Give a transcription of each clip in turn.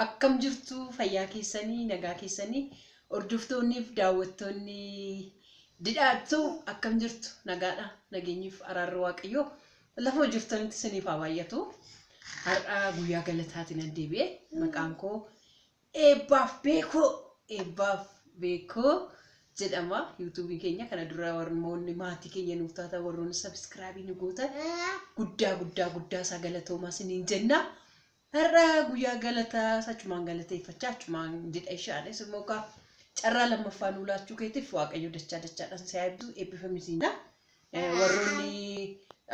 Akkam jirtu fayyaa keessanii nagaa keessanii hordoftoonni fi daawwattoonni didhaattu akkam jirtu nagaadha nageenyiif araarri waaqayyoo lafa jirtanitti isiniif haa baay'atu. Har'a guyyaa galataatiin deebi'ee maqaan koo eebbaaf beekoo jedhama. YouTube keenya kana dura warmoonni maatii keenya nuuf taata warroonni subscribe nu gootan guddaa sagalatoomaa isiniin jenna. Har'a guyyaa galataa sachumaan galateeffachaa achumaan didha ishaanis immoo carraa lammaffaa nu laachuu keetiif waaqayyo dachaadhaan si eebbisu eebbifamisiina. Warroonni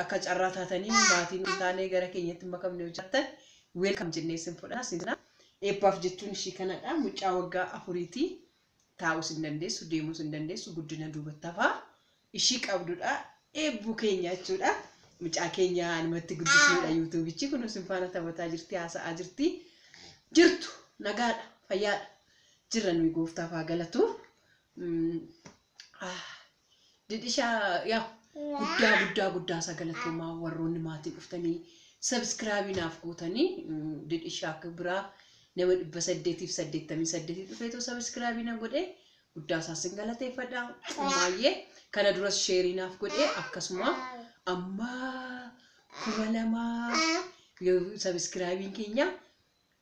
akka carraa taatanii maatiin nu taanee gara keenyatti makamne hojjetan welcome jennee isin fudhana. Eebbaaf jechuun ishii kanadha. Mucaa waggaa 4 taa'uus hin dandeessu deemuus hin dandeessu guddina duubatti hafaa ishii qabdudha. Eebbu keenya jechuudha. Mucaa keenya animatti guddisuudha. YouTube'ichi kun isin faana taphataa jirti haasa'aa jirtu nagaadha fayyaadha jirra nuyi gooftaaf haa galatu. Didhishaa yaa guddaa sagalatoomaa warroonni maatii dhuftanii subscribe naaf gootanii didhishaa akka biraa nama 888 dhufeetu subscribe na godhe guddaa isaasin galateeffadha. Baay'ee kana duras share naaf godhe akkasuma amma 2000 subscribe keenya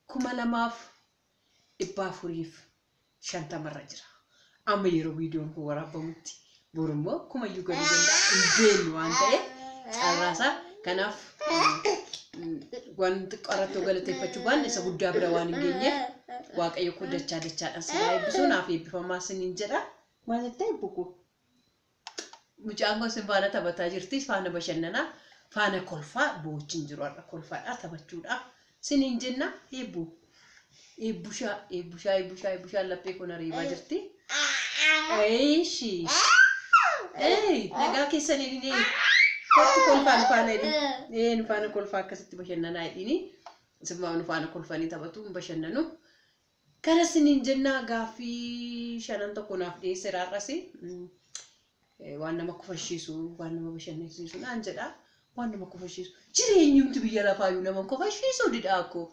2450 irra jira. Amma yeroo viidiyoon kun waraabamutti borummoo kuma iyyuu galuu danda'a hin waan ta'e carraasa kanaaf wanti qorattoo galateeffachuu baanne isa guddaa bira waan hin geenye waaqayyo koo dachaadhaan si eebbisu naaf eebbifamaa isiniin jedha. Maal jettee eebbuku mucaan kun isin faana taphataa jirti faana bashannanaa faana kolfaa boochiin jiru har'a kolfaadhaa taphachuudha isiniin jenna. Eebbushaa laphee kun ariibaa jirti. Eeshi nagaa keessanii ni kolfaan faana edii nu faana kolfaa akkasitti bashannanaa edini isin faana kolfanii taphatu bashannanu kana isiniin jenna. Gaaffii shanan tokko naaf dhiyeesse raarrasi waan nama kofashiisu waan nama bashannansiisu naan jedha. Waan nama kofashiisu jireenyumti biyya lafaayyuu nama kofashiisu didhaakoo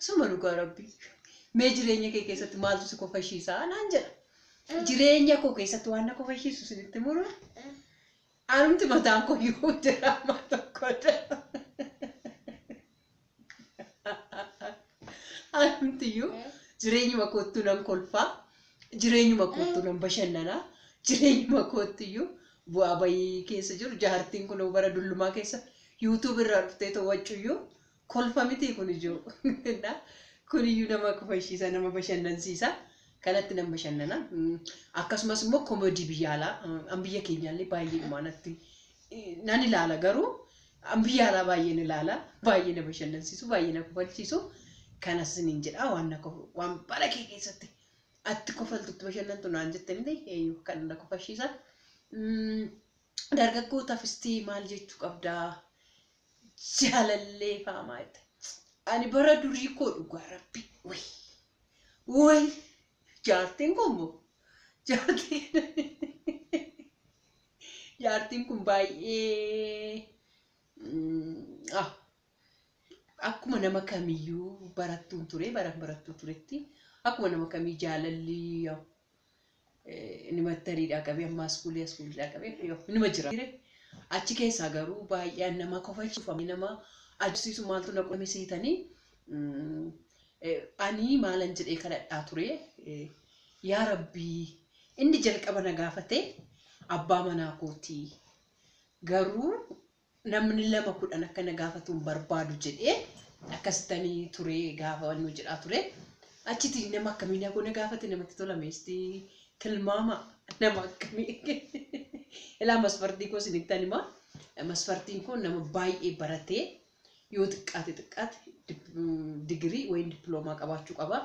suma dhugaa rabbi mee jireenya kee keessatti maaltu si kofashiisaa naan jedha. Jireenya koo keessatti waan na kofashiisu sinitti muru anumti mataan koo yoo diraamaa tokkodha. Anumtiyyuu jireenyuma koottuu nan kolfaa jireenyuma koottuu nan bashannanaa jireenyuma koottiyyuu bu'aa bayii keessa jiru. Jaartiin kun bara dullumaa keessa YouTube irraa dhuftee to'achuuyyuu kolfa miti kun ijoo kuniyyuu nama kofashiisa nama bashannansiisa. Kanatti nama bashannana akkasumas immoo koomedii biyya alaa an biyya keenyaallee baay'ee dhumaanatti nan ilaala garuu an biyya alaa baay'ee ni ilaala baay'ee na bashannansiisu baay'ee na kofalchiisu. Kanas isiniin jedha waan bara kee keessatti atti kofaltutti bashannantu naan jettanii eeyyuu kan na kofashiisan. Dargaggootaafis maal jechuu qabdaa jaalallee faamaa jette ani bara durii koo dhugaa rabbi way jaartiin kun moo jaartiin kun baay'ee akkuma nama kamiyyuu barattuun ture barattuu turetti akkuma nama kamii jaalalli nima tariidhaa qabee amma iskuuliidhaa qabee nima jira. Achi keessaa garuu baay'ee nama kofalchiifame nama agarsiisu maaltu na qome seetanii ani maalan jedhee kadhadhaa ture. Yaa Rabbii inni jalqaba na gaafate abbaa manaa kootii garuu namni 2 akka na gaafatuun barbaadu jedhee akkasitanii ture gaafa nu jedhaa ture. Achitti nama akkamii na gaafate namatti tolameesti tilmaama nama akkamii ilaa masfartii koo sinittan hima. Masfartiin kun nama baay'ee baratee yoo xiqqaate digirii wayin diploomaa qabaachuu qaba.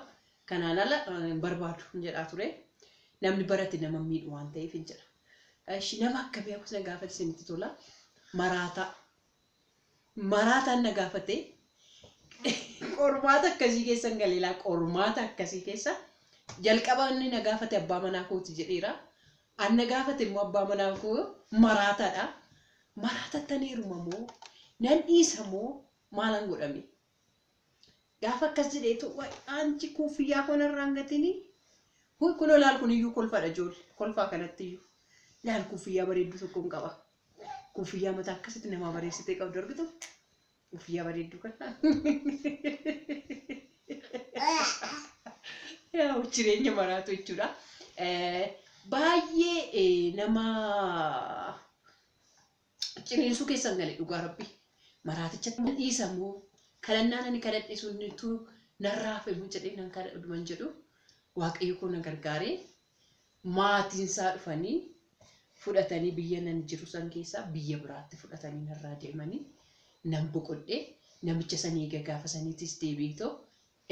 Kanaan ala barbaadu jedhaa ture. Namni barate nama miidhu waan ta'eef hin jedha. Nama akkamii akkasuma gaafate sinitti tola. Maraataan na gaafate qormaata akkasii keessa galeelaa qormaata akkasii keessa jalqaba inni na gaafate abbaa manaa kooti jedheera. An na gaafate immoo abbaa manaa koo maraataadha. Maraatattaniiruma moo nan dhiisa moo maalan godhame Gaafa akkas jedheetu anchi kuufiyyaa kanarraan gatini. Kunoo laal kuniyyuu kolfadha ijoollee. Kolfaa kanatti iyyuu. Laal kuufiyyaa bareedduu tokkoon qaba. Kuufiyyaa mataa akkasitti nama bareessitee qabdu argitu. Kuufiyyaa bareedduu kana. Yaa jireenya maraatu jechuudha. Baay'ee nama ciniinsuu keessan galee dhugaa rabbi. Maraaticha dhiisamoo kadhannaan ani kadhadhe sunnitu narraa fe'u jedhee nan kadhadhuman jedhu waaqayyo kun na gargaaree maatiin isaa dhufanii fudhatanii biyya nan jiru san keessaa biyya biraatti fudhatanii narraa deemanii nan boqodhee namicha sanii gaafa saniitis deebiitoo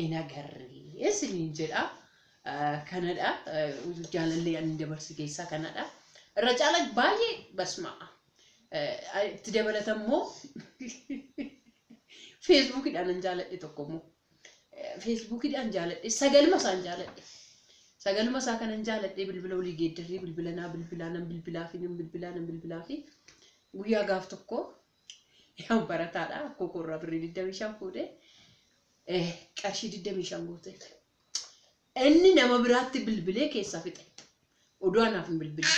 ina garrii isiniin jedha. Kanadha jaalallee ani dabarsi keessaa kanadha. Irra caalaa baay'ee basmaa itti dabalatammoo Facebookidhaan an jaaladhe tokkommoo Facebookidhaan jaaladhe sagalma isaan jaaladhe sagalma isaa kanan jaaladhe bilbila olii geeddarree bilbilaa fi guyyaa gaaf tokko yaa barataadha kokorraa birrii 25 fuudhee qarshii 25 goote. Inni nama biraatti bilbilee keessaa fixe. Oduu anaaf hin bilbile.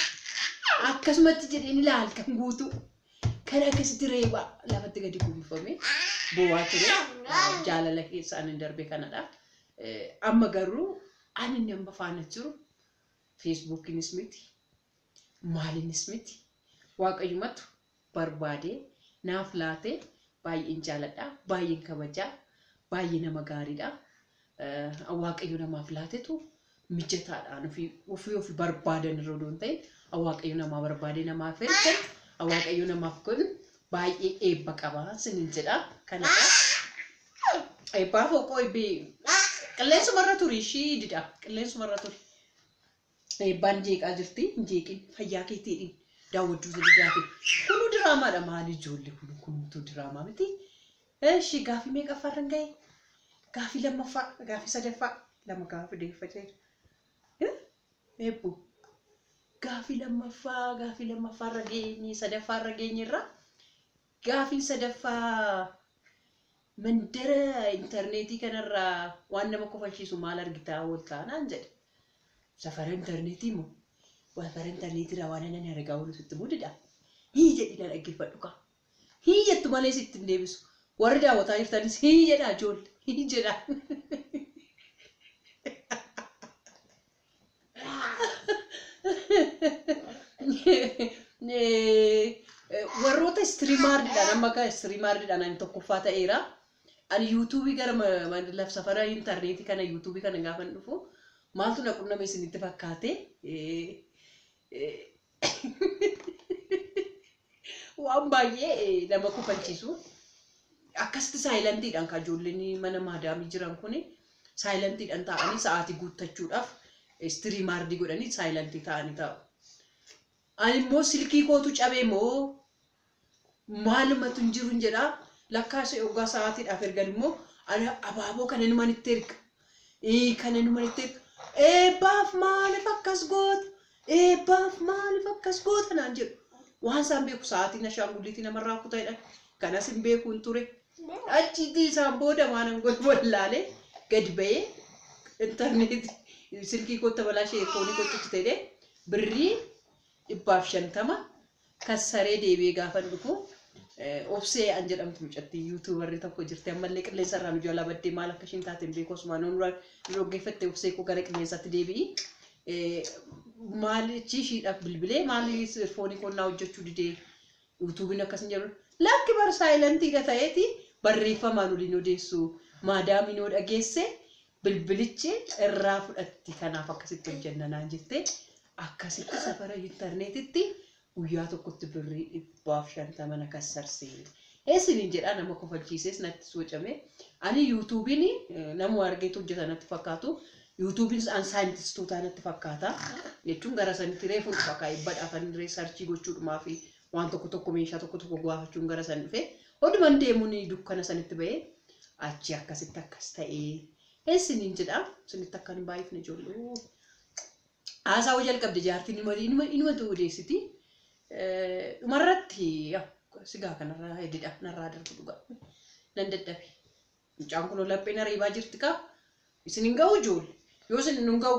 Akkasumatti jedheen ilaal kan guutuu kan akkasitti reebaa lafatti gadi kuufame bo'aa ture. Jaalala keessaan hin darbe kanadha. Amma garuu ani nama faana jiru Facebookinis miti maaliinis miti waaqayyumatu barbaadee naaf laatee baay'een jaaladha baay'een kabajaa baay'ee nama gaariidha. Waaqayyo namaaf laatetu mijataadhaan ofii barbaadan irra doon ta'e waaqayyo namaa barbaadee namaaf ergan waaqayyo namaaf kun baay'ee eebba qaba sinin jedha. Kanadha eebbaa foqoo eebbee qilleensumarra turi ishii dida qilleensumarra turi eebbaan jeeqaa jirti hin jeeqin fayyaa keetiidhin daawwaduu zididaafi kunu diraamaadha maali ijoollee kunuutu diraamaa miti. Eeshi gaafii meeqaffaarran ga'e gaafii lammaffaa gaafii sadaffaa lama gaafii deeffatee eebbu gaafii lammaffaa rageenyi sadaffaa rageenyirra gaafii sadaffaa mandara interneetii kanarraa waan nama kofalchiisu maal argitaa waltaanaan jedhe safara interneetii moo safara interneetiirraa waan ani argaa oolu sitti mudidha hii jedhi na dhaggeeffadhu kaa hii jettu malee sitti hin deebisu warri daawwataa jirtanis hii jedhaa ijoollee hii jedhaa. Warroota streamardiidhaan amma ka streamardiidhaan ani tokkoffaa ta'eera. Ani YouTube gara laf safara interneetii kana YouTube kana gaafa dhufu maaltu na qunname isinitti fakkaate waan baay'ee nama kufalchiisu akkasitti saayilantiidhaan ka ijoolleen mana maadaamii jiran kuni saayilantiidhaan taa'anii sa'aatii guuttachuudhaaf streamardii godhanii saayilantii ta'anii taa'u. Ani immoo silkii kootu cabee moo maalumatu hin jiru jedhaa lakkaasee ogaa sa'aatiidhaaf ergan immoo ani abaaboo kana numan itti erga kana numan itti erga eebbaaf maaliif akkas goota naan jedhu waan isaan beeku sa'aatiin ashaangulliitii namarraa kuta'edha kanas hin beeku hin ture achitti isaan booda maanan wallaalee gadi ba'ee intarneetii silkii kootta balaa sheekoonii kootutti ta'ee birrii 150 kassaree deebi'ee gaafa dhufu obsee an jedhamtu mucatti YouTuberri tokko jirti ammallee qilleensa irraa nu jala baddee maal akka ishiin taate hin beeku osuma noonu dhoggeeffatte obsee koo gara qilleensatti deebi'i maalichi ishiidhaaf bilbilee maali foonii konnaa hojjechuu didee YouTubiin akkas hin jedhu lakki bar saayilantiidha ta'eeti barreeffamaan waliin odeessu maadaamiin oo dhageesse bilbilichi irraa fudhatti kanaaf akkasitti hojjennanaan jettee akkasitti safara interneetitti guyyaa tokkotti birrii 150 na kassarsee. Isiniin jedhaa nama kofalchiises natti soocame. Ani YouTubiin nama argeetu hojjetan natti fakkaatu. YouTubiin an saayintistoota natti fakkaata. Jechuun gara sanitti reefu fakkaa ibbadhaafan reesarchii gochuudhumaa fi waan tokko meeshaa tokko gaafachuun gara san dhufe. Oduman deemuun dukkana sanitti ba'ee achi akkasitti akkas ta'ee. Isiniin jedhaa sinitti akkan hin baay'ifne ijoollee. Haasaa hojii jalqabde jaartiin inuma odeessiti. Dhumarratti sigaa kanarraa heddiidha narraa darbu dhugaa nan dadhabe mucaan kun lapheen areebaa jirti ka isin hin ga'u ijoollee yoo isin hin ga'u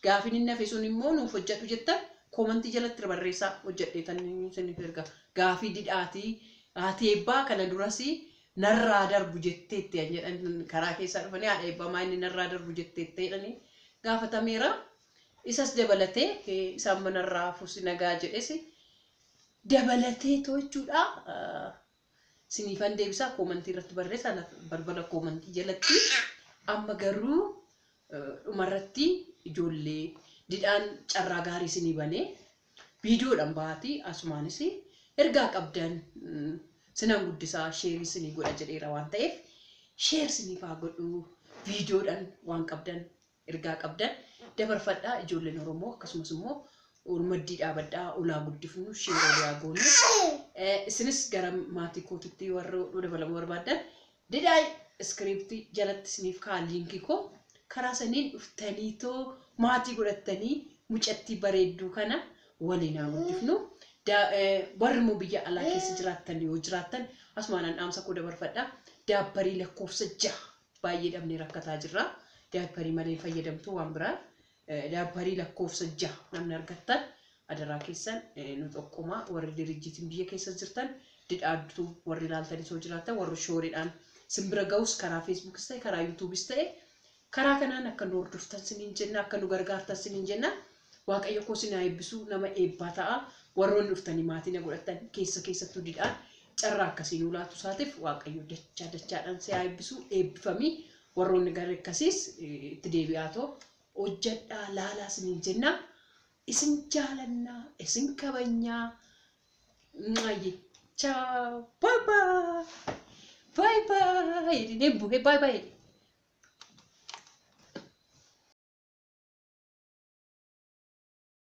gaafini nafe sun immoo nuuf hojjedhu jettan komantii jalatti barreessaa hojjedheetan isiniif erga gaafii didhaatii haati eebbaa kana durasi narraa darbu jetteetti jedhan karaa keessaa dhufanii haadha eebbaa maa inni narraa darbu jetteetti jedhanii gaafatameera isas dabalatee isaan manarraa fuusi nagaa jedhes dabalatee to'achuudha sinifan deebisaa komantii irratti barreessaa balbala komantii jalatti amma garuu dhumarratti ijoollee didhaan carraa gaarii sinii banee viidiyoodhaan baatii asumaanis ergaa qabdan sinan guddisaa sheerii sinii godha jedheera waan ta'eef sheer sinii faa godhu viidiyoodhaan waan qabdan ergaa qabdan dabarfadhaa ijoolleen Oromoo akkasumas immoo urmaddii dhaabadhaa ulaa guddifnu sheerii yaa goonu isinis gara maatii kootitti warra dabalamuu barbaadan didhaa iskiriiptii jalatti siniif kaa liinkii koo karaa saniin dhuftaniitoo maatii godhattanii mucattii bareedduu kana waliin haa guddifnu warri immoo biyya alaa keessa jiraattan yoo jiraattan asumaan dhaamsa koo dabarfadhaa daabbarii lakkoofsa 6 baay'ee dhabnee rakkataa jirra daabbarii malee fayyadamtuu waan biraa daabbarii lakkoofsa 6 namni argattan adaraa keessan nu tokkuma warri dirijjiitiin biyya keessa jirtan didhaaddu warri ilaaltanii soo jiraattan warri shooriidhaan simbira ga'us karaa feesbuukis ta'e karaa yuutuubis ta'e karaa kanaan akka nu hordoftan siniin jenna akka nu gargaartan siniin jenna waaqayyo koo sinaa eebbisuu nama eebbaa ta'a warroonni dhuftanii maatii na godhattan keessattuu didhaan carraa akkasii nu laatu isaatiif waaqayyo dachaadhaan si'aa eebbisuu eebbifamii warroonni gara akkasiis itti deebi'aatoo hojjedhaa laalaa siniin jenna isin jaalannaa isin kabajnaa ciao bye bye bye bye bye bye